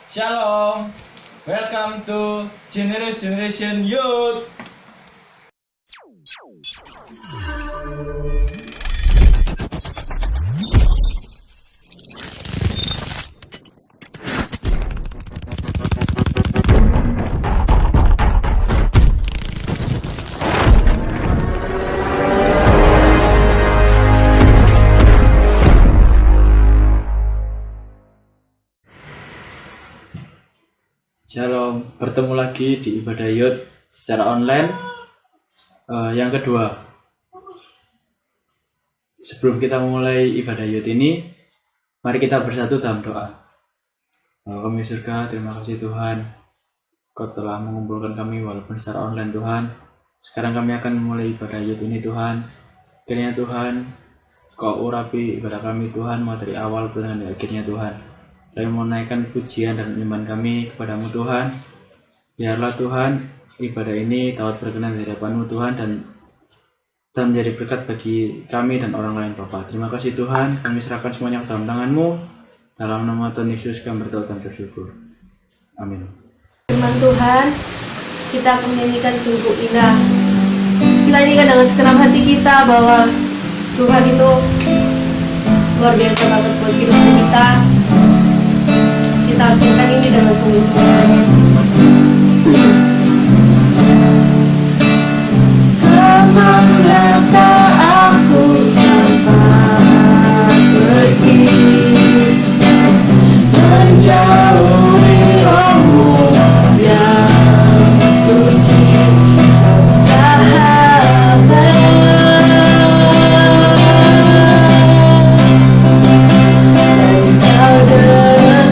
Shalom, welcome to Generation Youth. Shalom, bertemu lagi di ibadah Youth secara online. Yang kedua, sebelum kita memulai ibadah Youth ini, mari kita bersatu dalam doa. Kami surga, terima kasih Tuhan, Kau telah mengumpulkan kami walaupun secara online Tuhan. Sekarang kami akan memulai ibadah Youth ini Tuhan. Kiranya Tuhan, Kau urapi ibadah kami Tuhan, mau dari awal sampai akhirnya Tuhan. Kami menaikkan pujian dan iman kami kepadamu Tuhan. Biarlah Tuhan ibadah ini dapat berkenan di hadapan-Mu Tuhan dan menjadi berkat bagi kami dan orang lain Bapa. Terima kasih Tuhan, kami serahkan semuanya ke dalam tangan-Mu. Dalam nama Tuhan Yesus kami berdoa dan bersyukur. Amin. Firman Tuhan, kita akan menyanyikan sungguh indah. Kita nyanyikan dengan segenap hati kita bahwa Tuhan itu luar biasa banget buat kehidupan kita. Kita harus nyanyikan ini dengan sungguh-sungguh. Kemana aku dapat pergi, menjauhi rohmu yang suci, sahabat. Dan kau dekat,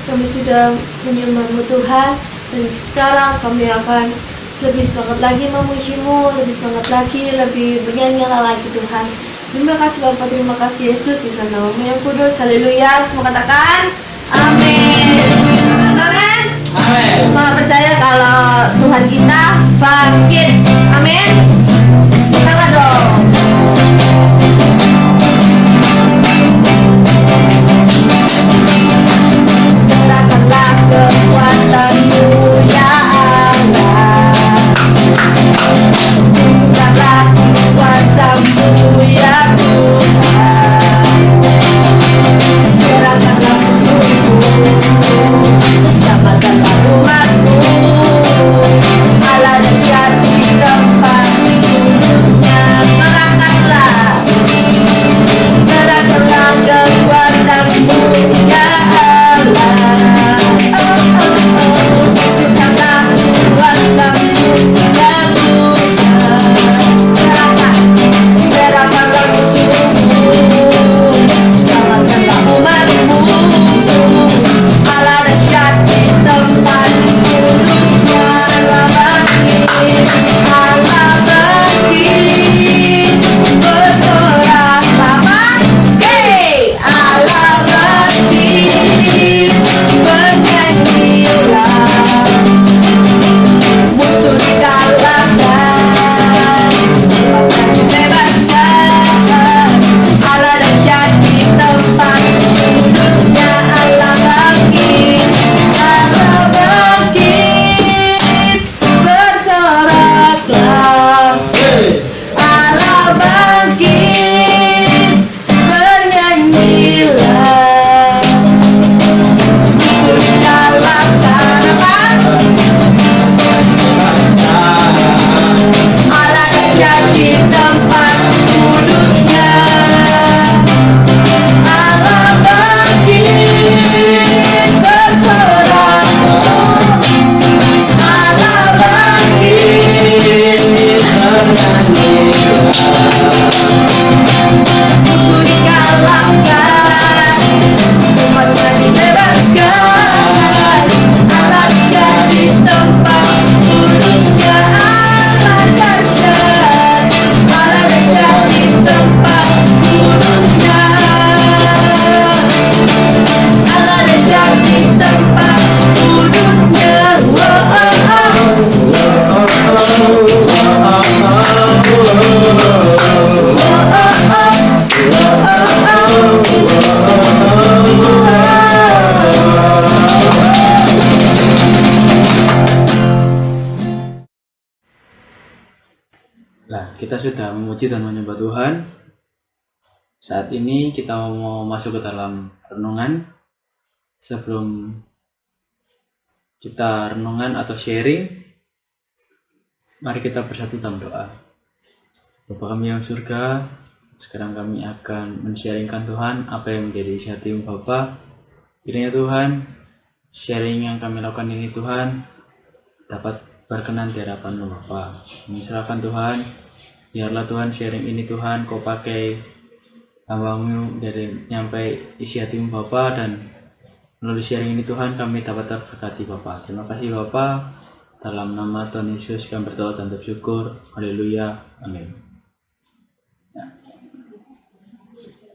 kami sudah menyembah-Mu Tuhan, dan sekarang kami akan lebih semangat lagi memuji-Mu, lebih semangat lagi, lebih bernyanyi lagi Tuhan. Terima kasih Bapa, terima kasih Yesus, di dalam nama-Mu yang kudus. Haleluya. Semua katakan amin. Amin. Amin. Semua percaya kalau Tuhan kita bangkit. Amin. Semangat dong. Serahkanlah kekuatan-Mu ya Allah, tunjukkanlah kuasa-Mu ya Tuhan, serahkanlah musuh-Mu, selamatkanlah umat-Mu, Allah dahsyat di tempat kudus-Nya. Serahkanlah kekuatan-Mu ya Allah, tunjukkanlah kuasa-Mu ya Tuhan, serahkanlah musuh-Mu, selamatkanlah umat-Mu, Allah dahsyat di tempat kudus-Nya. Allah bangkit, Allah bangkit, bersoraklah bangkit, Allah bangkit, bernyanyilah, musuh dikalahkan, bangsa dibebaskan, Allah dahsyat di tempat kudus-Nya. Allah bangkit, Allah bangkit, bersoraklah, Allah bangkit, bernyanyilah, musuh dikalahkan, Allah dahsyat di tempat kudus-Nya. Allah bangkit, bersoraklah, Allah bangkit, musuh dikalahkan, umat-Nya dibebaskan, Allah dahsyat di tempat kudus-Nya. Allah dahsyat, Allah dahsyat di tempat kudus-Nya, Allah dahsyat di tempat kudus-Nya. Nah, kita sudah memuji dan menyembah Tuhan. Saat ini kita mau masuk ke dalam renungan. Sebelum kita renungan atau sharing, mari kita bersatu dalam doa. Bapa kami yang surga, sekarang kami akan men-sharingkan Tuhan apa yang menjadi isi hati-Mu Bapa. Kiranya Tuhan, sharing yang kami lakukan ini Tuhan dapat berkenan di hadapan-Mu Bapa. Kami serahkan Tuhan, biarlah Tuhan sharing ini Tuhan Kau pakai hamba-Mu dari nyampai isi hati-Mu Bapa, dan melalui sharing ini Tuhan kami dapat terberkati Bapa. Terima kasih Bapa, dalam nama Tuhan Yesus kami berdoa dan bersyukur. Haleluya, amin.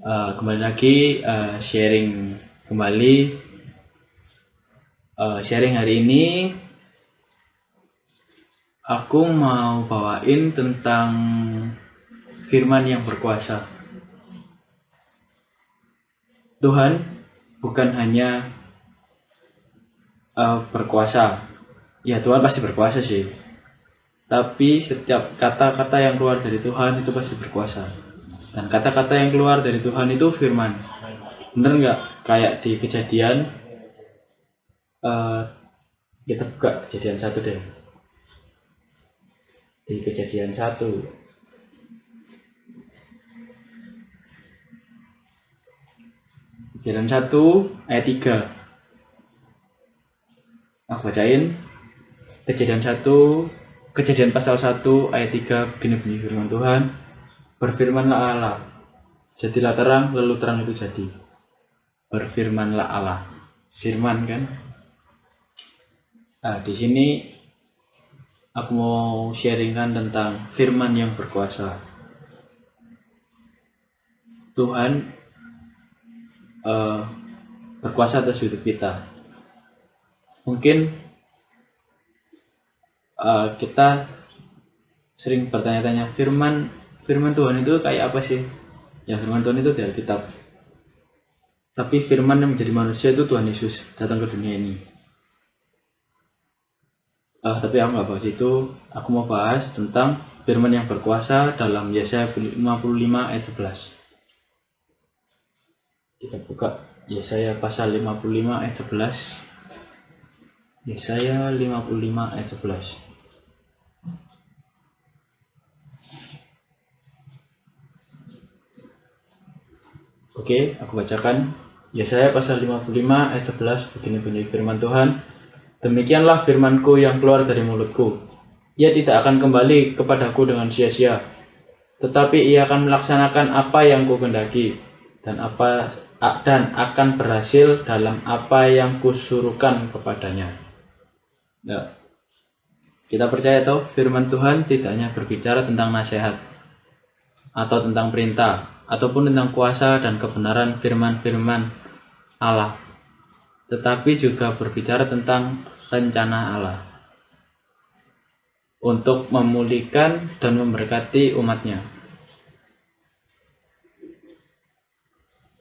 Kembali lagi sharing kembali. Sharing hari ini aku mau bawain tentang firman yang berkuasa. Tuhan bukan hanya berkuasa. Ya, Tuhan pasti berkuasa sih. Tapi setiap kata-kata yang keluar dari Tuhan itu pasti berkuasa. Dan kata-kata yang keluar dari Tuhan itu firman. Bener nggak? Kayak di Kejadian, kita buka Kejadian 1 deh. Di Kejadian 1. Kejadian 1 ayat 3. Aku bacain. Kejadian pasal 1 ayat 3 begini bunyi firman Tuhan. Berfirmanlah Allah, jadilah terang, lalu terang itu jadi. Berfirmanlah Allah. firman kan. Nah, di sini aku mau sharingkan tentang firman yang berkuasa. Tuhan berkuasa atas hidup kita. Mungkin kita sering bertanya-tanya, firman Tuhan itu kayak apa sih? Ya, firman Tuhan itu di Alkitab. Tapi firman yang menjadi manusia itu Tuhan Yesus datang ke dunia ini. Tapi aku nggak bahas itu. Aku mau bahas tentang firman yang berkuasa dalam Yesaya 55 ayat 11. Kita buka Yesaya pasal 55 ayat 11. Yesaya 55 ayat 11. Oke, aku bacakan. Yesaya pasal 55 ayat 11. Begini bunyi firman Tuhan. Demikianlah firmanku yang keluar dari mulutku. Ia tidak akan kembali kepadaku dengan sia-sia, tetapi ia akan melaksanakan apa yang kukehendaki dan akan berhasil dalam apa yang kusuruhkan kepadanya. Nah, kita percaya toh firman Tuhan tidak hanya berbicara tentang nasihat atau tentang perintah ataupun tentang kuasa dan kebenaran firman-firman Allah, tetapi juga berbicara tentang rencana Allah untuk memulihkan dan memberkati umatnya.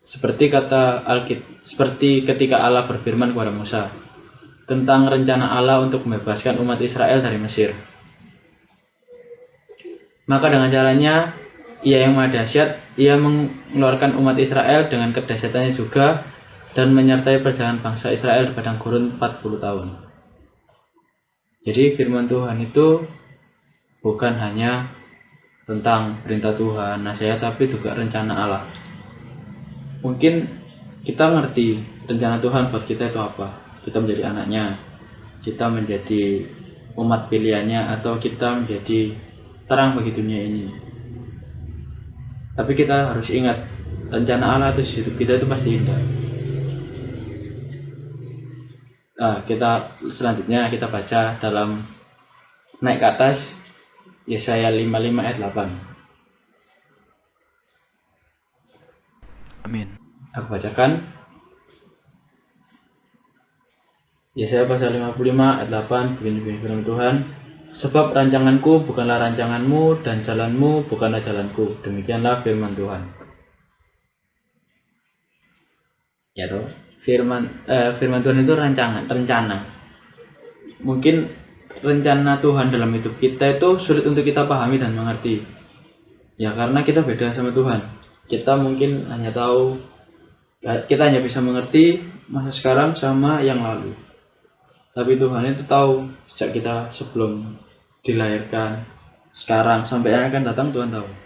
Seperti ketika Allah berfirman kepada Musa tentang rencana Allah untuk membebaskan umat Israel dari Mesir. Maka dengan caranya Ia yang Maha Dahsyat, Ia mengeluarkan umat Israel dengan kedahsyatannya juga dan menyertai perjalanan bangsa Israel di padang gurun 40 tahun. Jadi firman Tuhan itu bukan hanya tentang perintah Tuhan, nasihat, tapi juga rencana Allah. Mungkin kita ngerti rencana Tuhan buat kita itu apa. Kita menjadi anaknya, kita menjadi umat pilihannya, atau kita menjadi terang bagi dunia ini. Tapi kita harus ingat, rencana Allah atas hidup kita itu pasti indah. Selanjutnya kita baca dalam naik ke atas Yesaya 55 ayat 8. Amin. Aku bacakan Yesaya pasal 55 ayat 8. Begini firman Tuhan. Sebab rancanganku bukanlah rancanganmu dan jalanmu bukanlah jalanku. Demikianlah firman Tuhan. Ya toh. Firman Tuhan itu rencana. Mungkin rencana Tuhan dalam hidup kita itu sulit untuk kita pahami dan mengerti. Ya karena kita beda sama Tuhan. Kita mungkin hanya tahu, kita hanya bisa mengerti masa sekarang sama yang lalu. Tapi Tuhan itu tahu sejak kita sebelum dilahirkan, sekarang sampai yang akan datang, Tuhan tahu.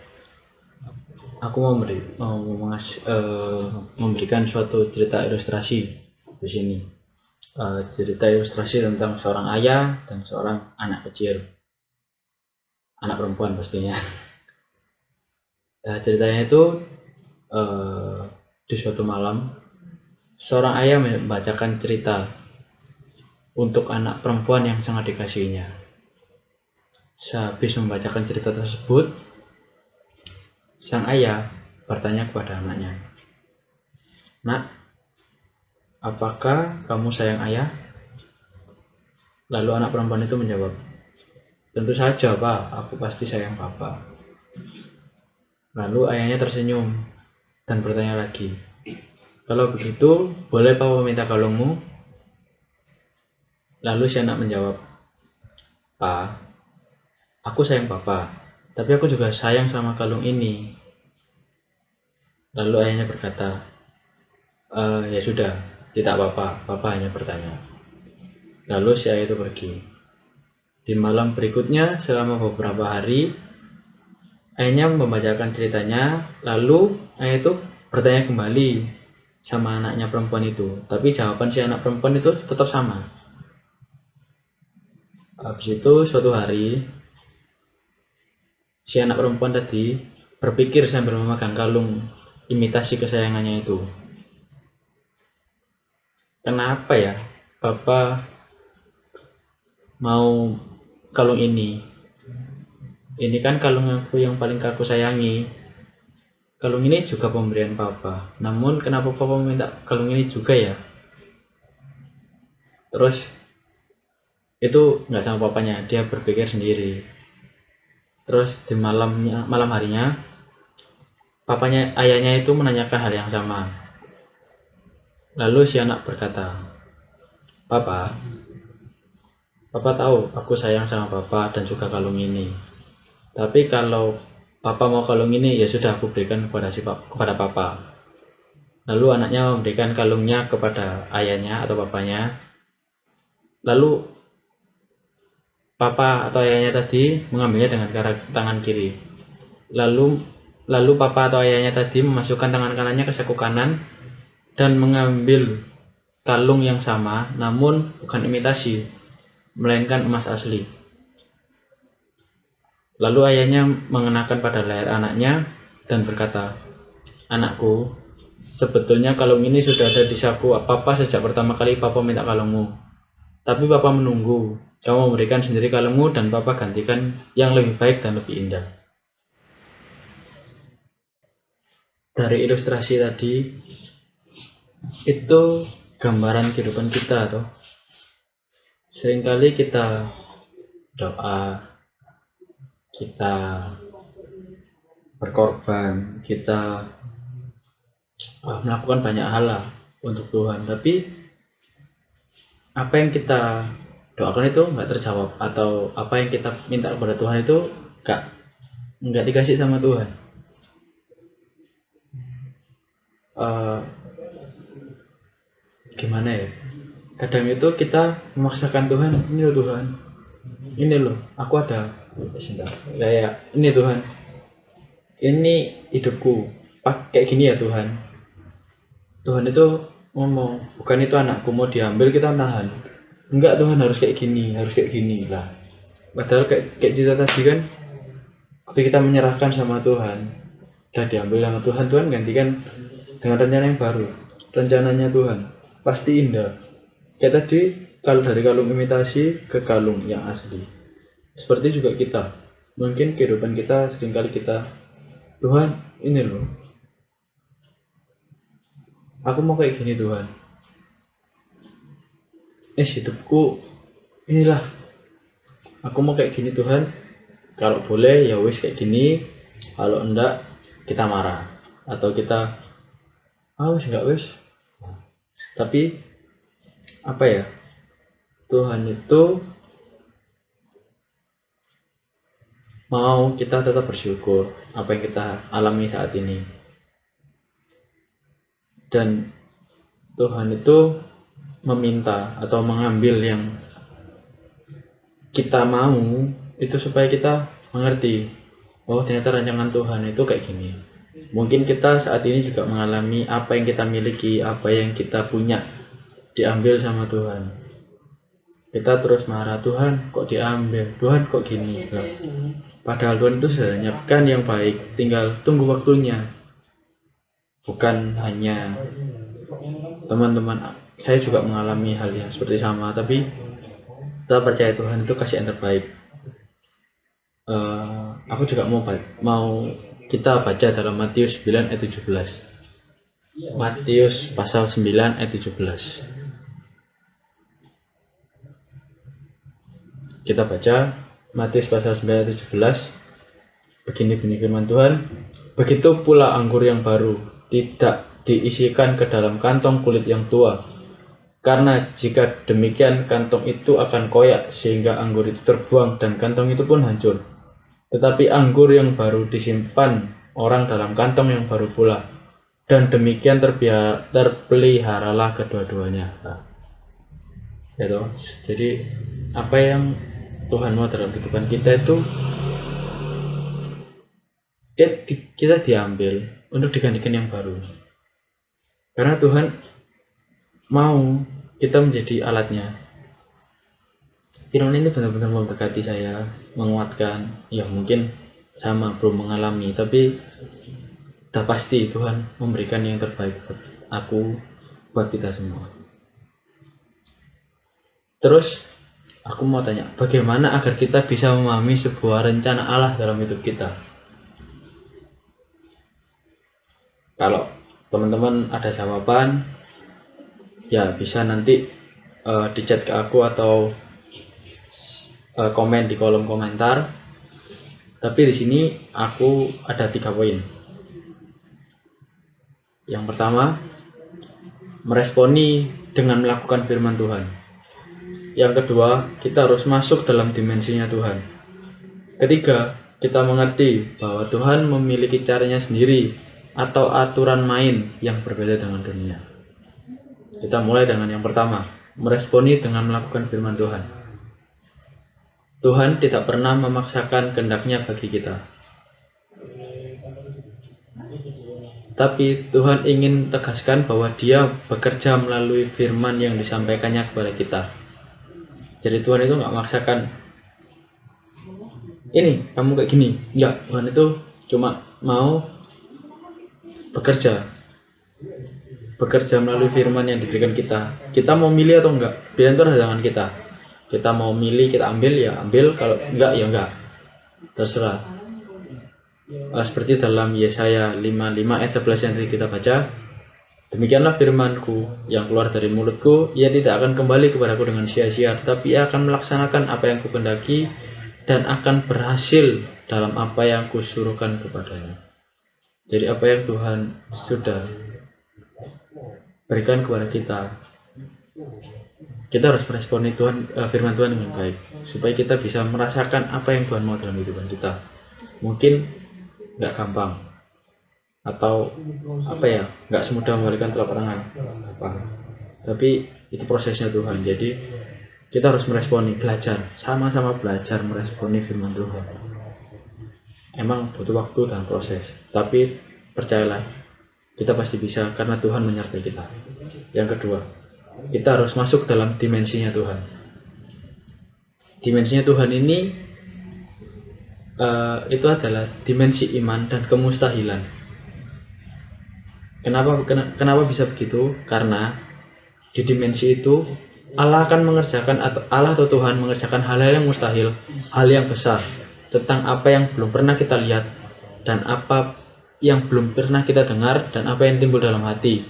Aku mau memberikan suatu cerita ilustrasi di sini. Cerita ilustrasi tentang seorang ayah dan seorang anak kecil, anak perempuan pastinya. Ceritanya itu di suatu malam, seorang ayah membacakan cerita untuk anak perempuan yang sangat dikasihinya. Sehabis membacakan cerita tersebut, sang ayah bertanya kepada anaknya, "Nak, apakah kamu sayang ayah?" Lalu anak perempuan itu menjawab, "Tentu saja, Pak, aku pasti sayang Papa." Lalu ayahnya tersenyum dan bertanya lagi, "Kalau begitu, boleh Papa minta kalungmu?" Lalu si anak menjawab, "Pak, aku sayang Papa, tapi aku juga sayang sama kalung ini." Lalu ayahnya berkata, "Ya sudah, tidak apa-apa, Papa hanya bertanya." Lalu si ayah itu pergi. Di malam berikutnya, selama beberapa hari, ayahnya membacakan ceritanya. Lalu ayah itu bertanya kembali sama anaknya perempuan itu, tapi jawaban si anak perempuan itu tetap sama. Habis itu suatu hari, si anak perempuan tadi berpikir sambil memegang kalung imitasi kesayangannya itu. kenapa ya Papa mau kalung ini? Ini kan kalung aku yang paling aku sayangi. Kalung ini juga pemberian Papa. Namun kenapa Papa minta kalung ini juga ya? Terus itu nggak sama papanya, dia berpikir sendiri. Terus di malam harinya, ayahnya itu menanyakan hal yang sama. Lalu si anak berkata, Papa tahu aku sayang sama Papa dan juga kalung ini. Tapi kalau Papa mau kalung ini, ya sudah aku berikan kepada Papa. Lalu anaknya memberikan kalungnya kepada ayahnya atau papanya. Lalu Papa atau ayahnya tadi mengambilnya dengan tangan kiri. Lalu Papa atau ayahnya tadi memasukkan tangan kanannya ke saku kanan dan mengambil kalung yang sama, namun bukan imitasi, melainkan emas asli. Lalu ayahnya mengenakan pada leher anaknya dan berkata, Anakku, sebetulnya kalung ini sudah ada di saku Papa sejak pertama kali Papa minta kalungmu. Tapi Papa menunggu kamu memberikan sendiri kalungmu dan Papa gantikan yang lebih baik dan lebih indah. Dari ilustrasi tadi, itu gambaran kehidupan kita toh. Seringkali kita doa, kita berkorban, kita melakukan banyak hal lah untuk Tuhan, tapi apa yang kita doakan itu nggak terjawab, atau apa yang kita minta kepada Tuhan itu nggak dikasih sama Tuhan. Gimana ya? Kadang itu kita memaksakan Tuhan, ini loh Tuhan, ini loh aku ada kayak ini Tuhan, ini hidupku kayak gini ya Tuhan. Tuhan itu ngomong, bukan itu anakku mau diambil kita nahan, enggak Tuhan harus kayak gini lah. Padahal kayak cerita tadi kan, ketika kita menyerahkan sama Tuhan, udah diambil sama Tuhan, Tuhan gantikan dengan rencana yang baru. Rencananya Tuhan pasti indah. Kayak tadi, kalau dari kalung imitasi ke kalung yang asli. Seperti juga kita, mungkin kehidupan kita seringkali kita, Tuhan ini loh, aku mau kayak gini Tuhan. Hidupku inilah, aku mau kayak gini Tuhan. Kalau boleh ya wis kayak gini, kalau enggak kita marah atau kita wis enggak wis. Tapi apa ya, Tuhan itu mau kita tetap bersyukur apa yang kita alami saat ini. Dan Tuhan itu meminta atau mengambil yang kita mau itu supaya kita mengerti, oh ternyata rancangan Tuhan itu kayak gini. Mungkin kita saat ini juga mengalami apa yang kita miliki, apa yang kita punya diambil sama Tuhan. Kita terus marah, Tuhan kok diambil, Tuhan kok gini. Padahal Tuhan itu sudah menyiapkan yang baik, tinggal tunggu waktunya. Bukan hanya teman-teman, saya juga mengalami hal yang seperti sama, tapi kita percaya Tuhan itu kasih yang terbaik. Aku juga mau kita baca dalam Matius 9 ayat 17. Matius pasal 9 ayat 17. Kita baca Matius pasal 9 ayat 17. Begini bunyi firman Tuhan, begitu pula anggur yang baru tidak diisikan ke dalam kantong kulit yang tua, karena jika demikian kantong itu akan koyak sehingga anggur itu terbuang dan kantong itu pun hancur. Tetapi anggur yang baru disimpan orang dalam kantong yang baru pula, dan demikian terpeliharalah kedua-duanya. Jadi apa yang Tuhan mau dalam kehidupan kita itu, kita diambil untuk digantikan yang baru. Karena Tuhan mau kita menjadi alatnya. Firman ini benar-benar memberkati saya, menguatkan. Ya mungkin sama belum mengalami, tapi udah pasti Tuhan memberikan yang terbaik buat aku, buat kita semua. Terus aku mau tanya, bagaimana agar kita bisa memahami sebuah rencana Allah dalam hidup kita? Kalau teman-teman ada jawaban, ya bisa nanti di chat ke aku atau komen di kolom komentar. Tapi di sini aku ada 3 poin. Yang pertama, meresponi dengan melakukan firman Tuhan. Yang kedua, kita harus masuk dalam dimensinya Tuhan. Ketiga, kita mengerti bahwa Tuhan memiliki caranya sendiri atau aturan main yang berbeda dengan dunia. Kita mulai dengan yang pertama, meresponi dengan melakukan firman Tuhan. Tuhan tidak pernah memaksakan kehendak-Nya bagi kita. Tapi Tuhan ingin tegaskan bahwa Dia bekerja melalui firman yang disampaikannya kepada kita. Jadi Tuhan itu nggak memaksakan, ini kamu kayak gini. Enggak, Tuhan itu cuma mau bekerja melalui firman yang diberikan kita. Kita mau milih atau enggak, pilihan itu ada di tangan kita. Kita mau milih, kita ambil, ya ambil. Kalau enggak, ya enggak, terserah. Seperti dalam Yesaya 55 ayat 11 yang tadi kita baca, demikianlah firmanku yang keluar dari mulutku, ia tidak akan kembali kepadaku dengan sia-sia, tetapi ia akan melaksanakan apa yang kukehendaki dan akan berhasil dalam apa yang kusuruhkan kepadanya. Jadi apa yang Tuhan sudah berikan kepada kita, kita harus meresponi firman Tuhan dengan baik, supaya kita bisa merasakan apa yang Tuhan mau dalam kehidupan kita. Mungkin nggak gampang, atau nggak semudah membalikan telapak tangan, tapi itu prosesnya Tuhan. Jadi kita harus meresponi, belajar, sama-sama belajar meresponi firman Tuhan. Emang butuh waktu dan proses, tapi percayalah, kita pasti bisa karena Tuhan menyertai kita. Yang kedua, kita harus masuk dalam dimensinya Tuhan. Dimensinya Tuhan ini itu adalah dimensi iman dan kemustahilan. Kenapa bisa begitu? Karena di dimensi itu Allah akan mengerjakan, atau Allah atau Tuhan mengerjakan hal-hal yang mustahil, hal yang besar, tentang apa yang belum pernah kita lihat, dan apa yang belum pernah kita dengar, dan apa yang timbul dalam hati.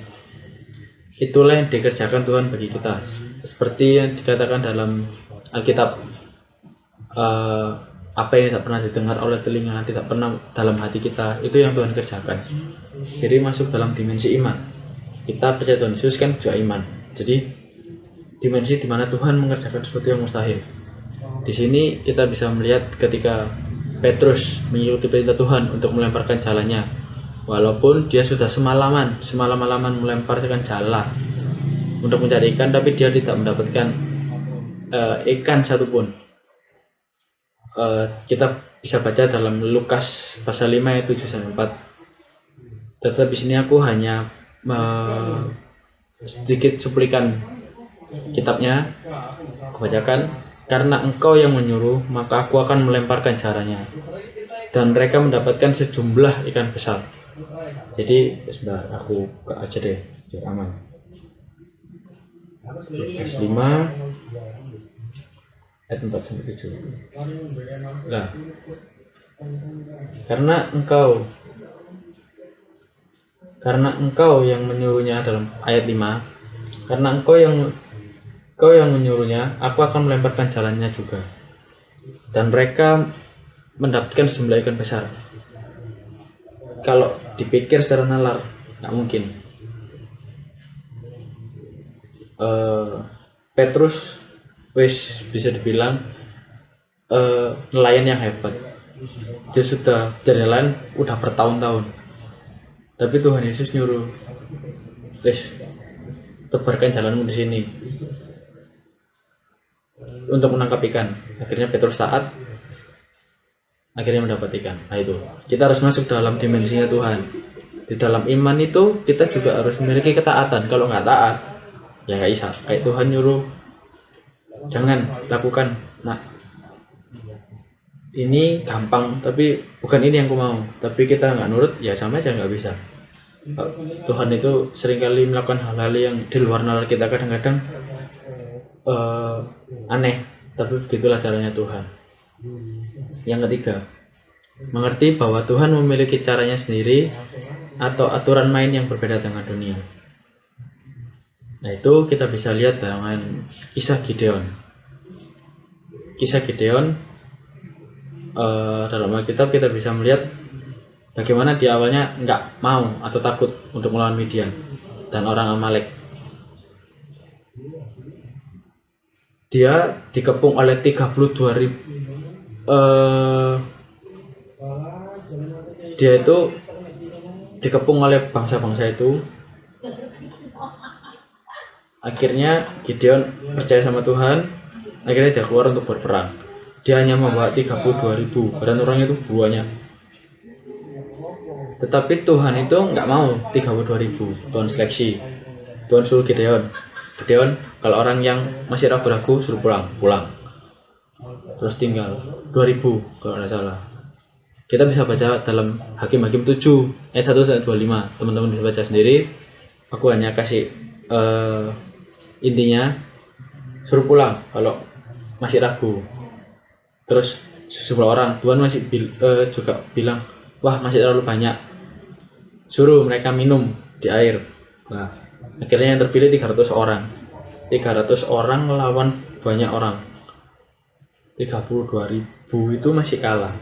Itulah yang dikerjakan Tuhan bagi kita. Seperti yang dikatakan dalam Alkitab, apa yang tidak pernah didengar oleh telinga, tidak pernah dalam hati kita, itu yang Tuhan kerjakan. Jadi masuk dalam dimensi iman. Kita percaya Tuhan Yesus kan juga iman. Jadi dimensi di mana Tuhan mengerjakan sesuatu yang mustahil. Di sini kita bisa melihat ketika Petrus mengikuti perintah Tuhan untuk melemparkan jalannya, walaupun dia sudah semalaman melemparkan jala untuk mencari ikan, tapi dia tidak mendapatkan ikan satupun. Kita bisa baca dalam Lukas pasal 5 ayat 7-4. Tetapi di sini aku hanya sedikit cuplikan kitabnya, aku bacakan. Karena engkau yang menyuruh, maka aku akan melemparkan jaranya, dan mereka mendapatkan sejumlah ikan besar. Jadi sebentar, aku buka aja deh biar aman. Lukas 5 ayat 4-7. Nah, karena engkau yang menyuruhnya, dalam ayat 5, karena engkau yang menyuruhnya, aku akan melemparkan jalannya juga, dan mereka mendapatkan sejumlah ikan besar. Kalau dipikir secara nalar, nggak mungkin. Petrus bisa dibilang nelayan yang hebat. Dia sudah jalan udah bertahun-tahun, tapi Tuhan Yesus nyuruh, tebarkan jalanmu di sini untuk menangkap ikan. Akhirnya Petrus taat, akhirnya mendapat ikan. Nah itu, kita harus masuk dalam dimensinya Tuhan. Di dalam iman itu kita juga harus memiliki ketaatan. Kalau nggak taat, ya nggak bisa. Kayak Tuhan nyuruh, jangan lakukan. Nah, ini gampang, tapi bukan ini yang aku mau. Tapi kita nggak nurut, ya sama aja nggak bisa. Tuhan itu seringkali melakukan hal-hal yang di luar nalar kita. Kadang-kadang aneh, tapi begitulah caranya Tuhan. Yang ketiga, mengerti bahwa Tuhan memiliki caranya sendiri atau aturan main yang berbeda dengan dunia. Nah, itu kita bisa lihat dengan kisah Gideon. Kisah Gideon dalam Alkitab kita bisa melihat bagaimana dia awalnya nggak mau atau takut untuk melawan Midian dan orang Amalek. Dia dikepung oleh 32.000 dia itu dikepung oleh bangsa-bangsa itu. Akhirnya Gideon percaya sama Tuhan. Akhirnya dia keluar untuk berperang. Dia hanya membawa 32.000 dan orangnya itu banyak. Tetapi Tuhan itu nggak mau 32.000. Tuhan seleksi. Tuhan suruh Gideon, kalau orang yang masih ragu-ragu suruh pulang. Terus tinggal 2.000 kalau nggak salah. Kita bisa baca dalam Hakim-Hakim 7 ayat 1 sampai 25. Teman-teman bisa baca sendiri. Aku hanya kasih intinya, suruh pulang kalau masih ragu. Terus 10 orang, Tuhan masih juga bilang, wah masih terlalu banyak, suruh mereka minum di air. Nah, akhirnya yang terpilih 300 orang. 300 orang melawan banyak orang. 32.000 itu masih kalah.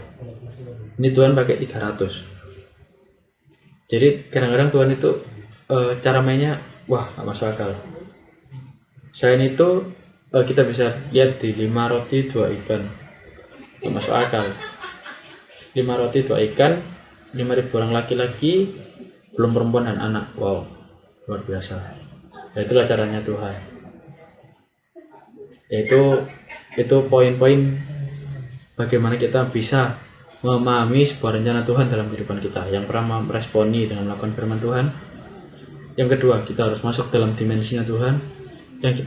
Ini Tuhan pakai 300. Jadi kadang-kadang Tuhan itu cara mainnya wah gak masuk akal. Selain itu kita bisa lihat di 5 roti 2 ikan. Gak masuk akal. 5 roti 2 ikan, 5.000 orang laki-laki, belum perempuan dan anak. Wow, luar biasa. Nah, itulah caranya Tuhan. Itu poin-poin bagaimana kita bisa memahami sebuah rencana Tuhan dalam kehidupan kita. Yang pertama, meresponi dengan melakukan firman Tuhan. Yang kedua, kita harus masuk dalam dimensinya Tuhan. Yang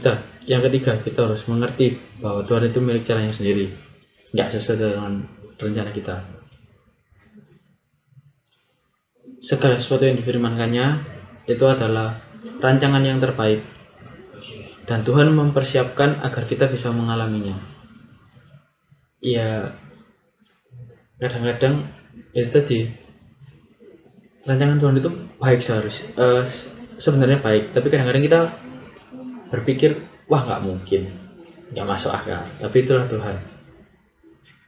ketiga, kita harus mengerti bahwa Tuhan itu milik caranya sendiri, nggak sesuai dengan rencana kita. Segala sesuatu yang difirmankannya itu adalah rancangan yang terbaik, dan Tuhan mempersiapkan agar kita bisa mengalaminya. Ya, kadang-kadang itu tadi, rancangan Tuhan itu baik sebenarnya baik, tapi kadang-kadang kita berpikir, wah nggak mungkin, nggak masuk akal. Tapi itulah Tuhan.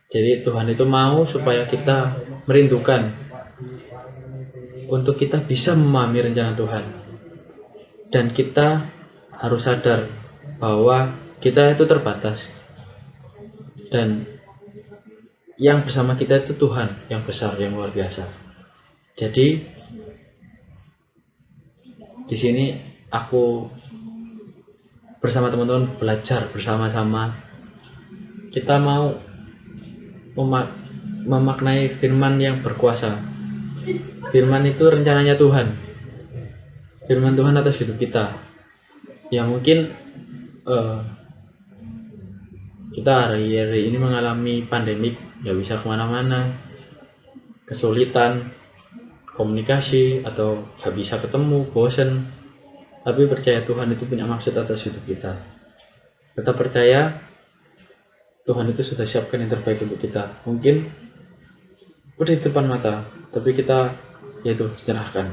Jadi Tuhan itu mau supaya kita merindukan untuk kita bisa memahami rencana Tuhan. Dan kita harus sadar bahwa kita itu terbatas. Dan yang bersama kita itu Tuhan yang besar, yang luar biasa. Jadi di sini aku bersama teman-teman belajar bersama-sama. Kita mau memaknai firman yang berkuasa. Firman itu rencananya Tuhan. Firman Tuhan atas hidup kita. Ya mungkin kita hari-hari ini mengalami pandemik, nggak bisa kemana-mana, kesulitan komunikasi atau nggak bisa ketemu, bosen. Tapi percaya Tuhan itu punya maksud atas hidup kita. Tetap percaya Tuhan itu sudah siapkan yang terbaik untuk kita. Mungkin udah di depan mata, tapi kita yaitu serahkan.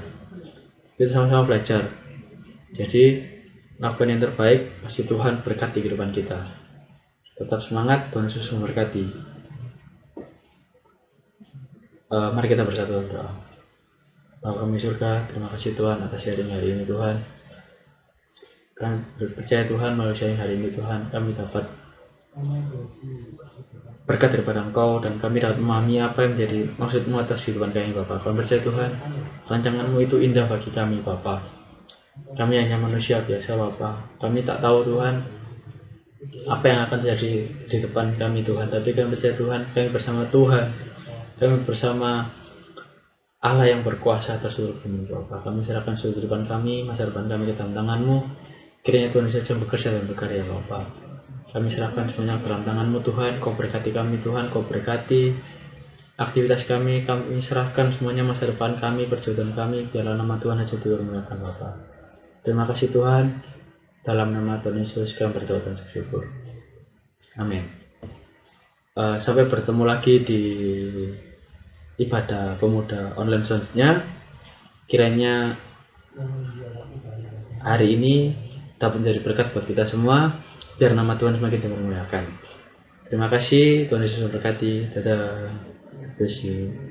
Kita sama-sama belajar. Jadi lakukan yang terbaik, pasti Tuhan berkati kehidupan kita. Tetap semangat, Tuhan Yesus memberkati. Mari kita bersatu dalam doa. Bapa kami surga, terima kasih Tuhan atas sharing hari ini Tuhan. Kami percaya Tuhan melalui sharing hari ini Tuhan, kami dapat berkat daripada Engkau dan kami dapat memahami apa yang menjadi maksud-Mu atas kehidupan kami Bapa. Kami percaya Tuhan, rancangan-Mu itu indah bagi kami Bapa. Kami hanya manusia biasa Bapa. Kami tak tahu Tuhan apa yang akan terjadi di depan kami Tuhan, tapi kami percaya Tuhan, kami bersama Tuhan, kami bersama Allah yang berkuasa atas seluruh bumi Bapa. Kami serahkan seluruh kehidupan kami, masa depan kami ke dalam tangan-Mu. Kiranya Tuhan saja bekerja dan berkarya Bapa. Kami serahkan semuanya ke dalam tangan-Mu Tuhan. Kau berkati kami Tuhan, Kau berkati aktivitas kami serahkan semuanya, masa depan kami, perjodohan kami. Biarlah nama Tuhan saja dimuliakan Bapa. Terima kasih Tuhan. Dalam nama Tuhan Yesus kami berdoa dan bersyukur. Amin. Sampai bertemu lagi di ibadah pemuda online selanjutnya. Kiranya hari ini dapat menjadi berkat buat kita semua, biar nama Tuhan semakin dimuliakan. Terima kasih, Tuhan Yesus memberkati. Dadah. God bless you.